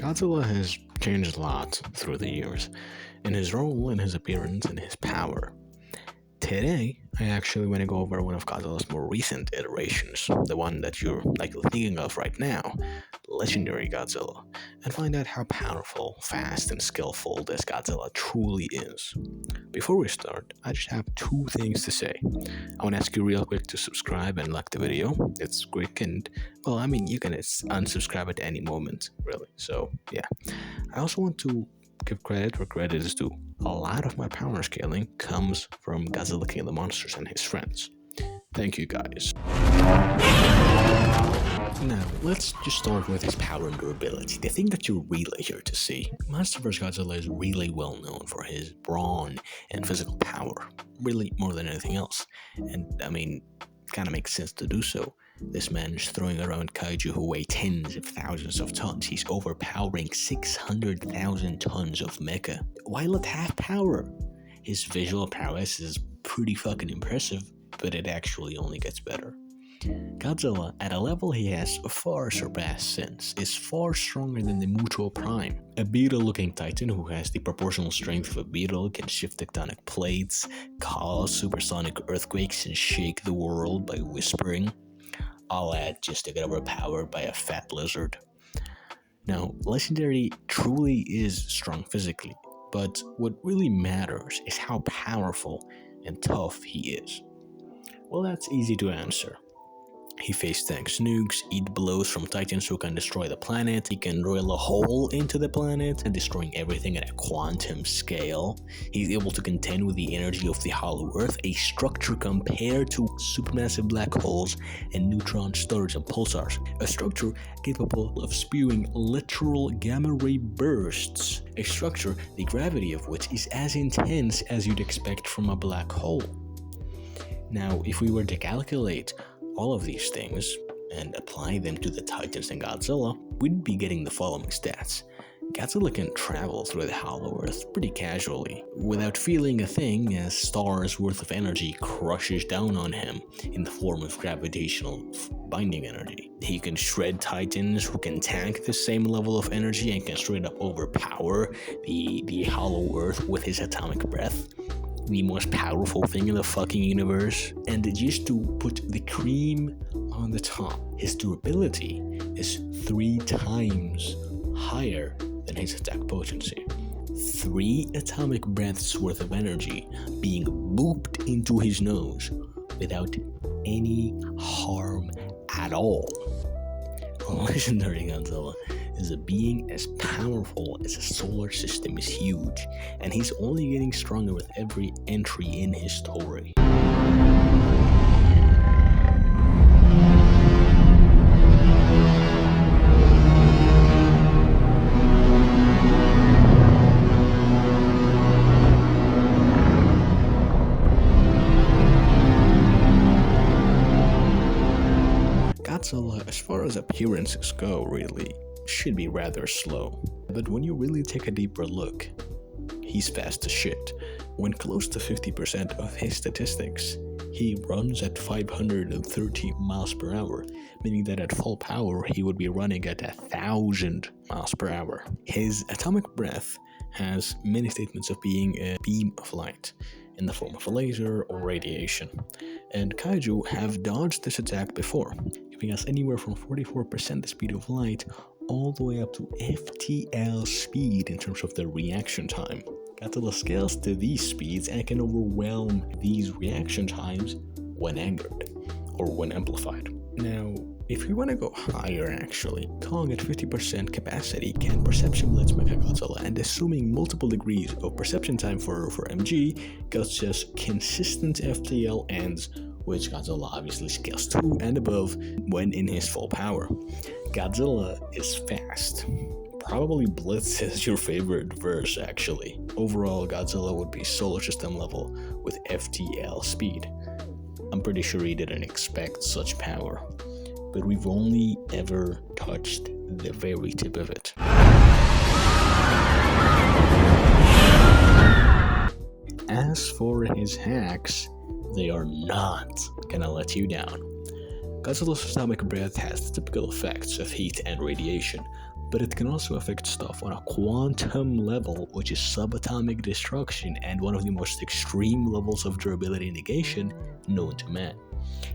Godzilla has changed a lot through the years, in his role, in his appearance, and his power. Today, I actually want to go over one of Godzilla's more recent iterations, the one that you're likely thinking of right now, Legendary Godzilla, and find out how powerful, fast, and skillful this Godzilla truly is. Before we start, I just have two things to say. I want to ask you real quick to subscribe and like the video. It's quick and, well, I mean, you can unsubscribe at any moment, really. So, yeah. I also want to give credit where credit is due. A lot of my power scaling comes from Godzilla King of the Monsters and his friends. Thank you guys. Now, let's just start with his power and durability, the thing that you're really here to see. Monster vs. Godzilla is really well known for his brawn and physical power, really more than anything else. And, I mean, kinda makes sense to do so. This man is throwing around kaiju who weigh tens of thousands of tons. He's overpowering 600,000 tons of mecha, while at half power. His visual prowess is pretty fucking impressive, but it actually only gets better. Godzilla, at a level he has far surpassed since, is far stronger than the Muto Prime, a beetle-looking titan who has the proportional strength of a beetle, can shift tectonic plates, cause supersonic earthquakes, and shake the world by whispering. All that just to get overpowered by a fat lizard. Now, Legendary truly is strong physically, but what really matters is how powerful and tough he is. Well, that's easy to answer. He face tanks nukes, eat blows from titans who can destroy the planet, he can drill a hole into the planet and destroying everything at a quantum scale. He's able to contend with the energy of the Hollow Earth, a structure compared to supermassive black holes and neutron stars and pulsars, a structure capable of spewing literal gamma ray bursts, a structure the gravity of which is as intense as you'd expect from a black hole. Now, if we were to calculate all of these things and apply them to the Titans and Godzilla, we'd be getting the following stats. Godzilla can travel through the Hollow Earth pretty casually, without feeling a thing, as stars worth of energy crushes down on him in the form of gravitational binding energy. He can shred Titans who can tank the same level of energy and can straight up overpower the Hollow Earth with his atomic breath. The most powerful thing in the fucking universe. And just to put the cream on the top, his durability is 3 times higher than his attack potency. 3 atomic breaths worth of energy being booped into his nose without any harm at all. Legendary Godzilla is a being as powerful as the solar system is huge, and he's only getting stronger with every entry in his story. Godzilla, as far as appearances go, really should be rather slow, but when you really take a deeper look, he's fast as shit. When close to 50% of his statistics, he runs at 530 miles per hour, meaning that at full power he would be running at 1,000 miles per hour. His atomic breath has many statements of being a beam of light in the form of a laser or radiation, and kaiju have dodged this attack before, giving us anywhere from 44% the speed of light all the way up to FTL speed in terms of the reaction time. Godzilla scales to these speeds and can overwhelm these reaction times when angered, or when amplified. Now, if we want to go higher actually, Kong at 50% capacity can perception blitz Mechagodzilla, and assuming multiple degrees of perception time for MG, gets us consistent FTL ends, which Godzilla obviously scales to and above when in his full power. Godzilla is fast. Probably Blitz is your favorite verse actually. Overall, Godzilla would be solar system level with FTL speed. I'm pretty sure he didn't expect such power, but we've only ever touched the very tip of it. As for his hacks, they are not gonna let you down. Godzilla's atomic breath has the typical effects of heat and radiation, but it can also affect stuff on a quantum level, which is subatomic destruction and one of the most extreme levels of durability negation known to man.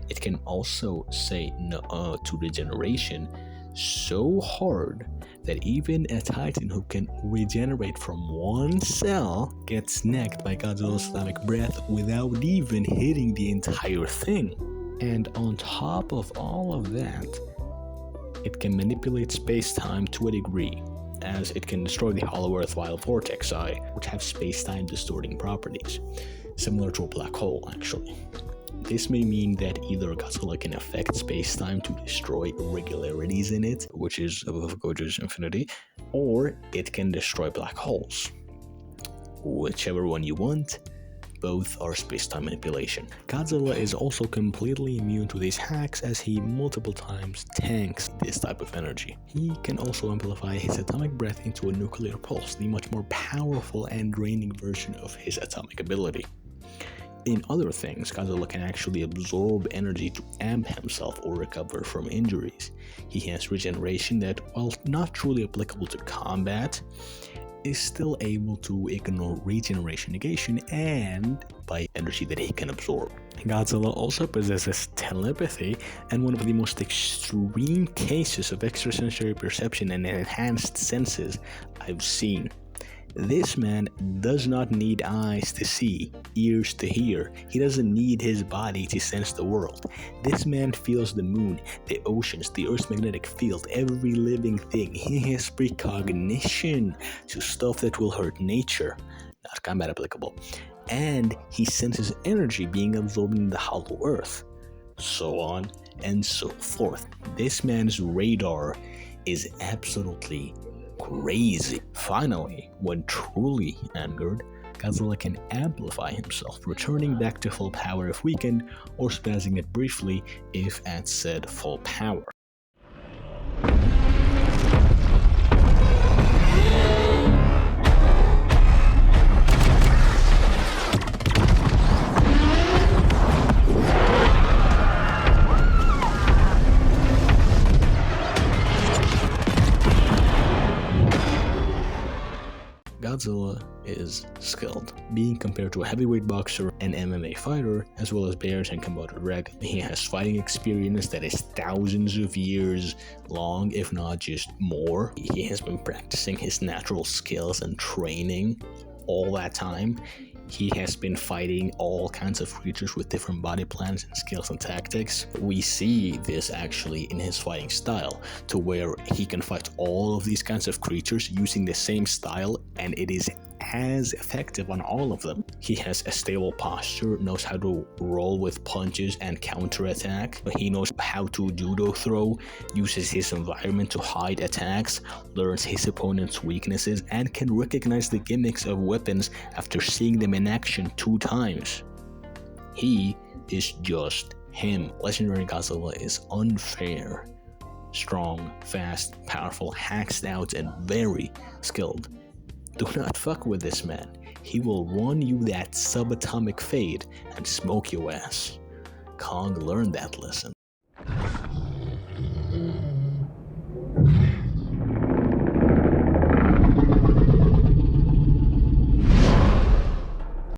It can also say no to regeneration so hard that even a titan who can regenerate from one cell gets necked by Godzilla's atomic breath without even hitting the entire thing. And on top of all of that, it can manipulate space-time to a degree, as it can destroy the hollow Earth via vortexi, which have space-time distorting properties, similar to a black hole actually. This may mean that either Godzilla can affect space-time to destroy irregularities in it, which is above Gojo's infinity, or it can destroy black holes. Whichever one you want, both are space-time manipulation. Godzilla is also completely immune to these hacks, as he multiple times tanks this type of energy. He can also amplify his atomic breath into a nuclear pulse, the much more powerful and draining version of his atomic ability. In other things, Godzilla can actually absorb energy to amp himself or recover from injuries. He has regeneration that, while not truly applicable to combat, is still able to ignore regeneration negation and by energy that he can absorb. Godzilla also possesses telepathy and one of the most extreme cases of extrasensory perception and enhanced senses I've seen. This man does not need eyes to see, ears to hear. He doesn't need his body to sense the world. This man feels the moon, the oceans, the Earth's magnetic field, every living thing. He has precognition to stuff that will hurt nature, not combat applicable. And he senses energy being absorbed in the hollow Earth. So on and so forth. This man's radar is absolutely crazy. Finally, when truly angered, Godzilla can amplify himself, returning back to full power if weakened, or spazzing it briefly if at said full power. Godzilla is skilled, being compared to a heavyweight boxer and MMA fighter, as well as bears and Komodo dragon. He has fighting experience that is thousands of years long, if not just more. He has been practicing his natural skills and training all that time. He has been fighting all kinds of creatures with different body plans and skills and tactics. We see this actually in his fighting style, to where he can fight all of these kinds of creatures using the same style, and it is as effective on all of them. He has a stable posture, knows how to roll with punches and counterattack. He knows how to judo throw, uses his environment to hide attacks, learns his opponent's weaknesses, and can recognize the gimmicks of weapons after seeing them in action 2 times. He is just him. Legendary Godzilla is unfair, strong, fast, powerful, hacked out, and very skilled. Do not fuck with this man. He will run you that subatomic fade and smoke your ass. Kong learned that lesson.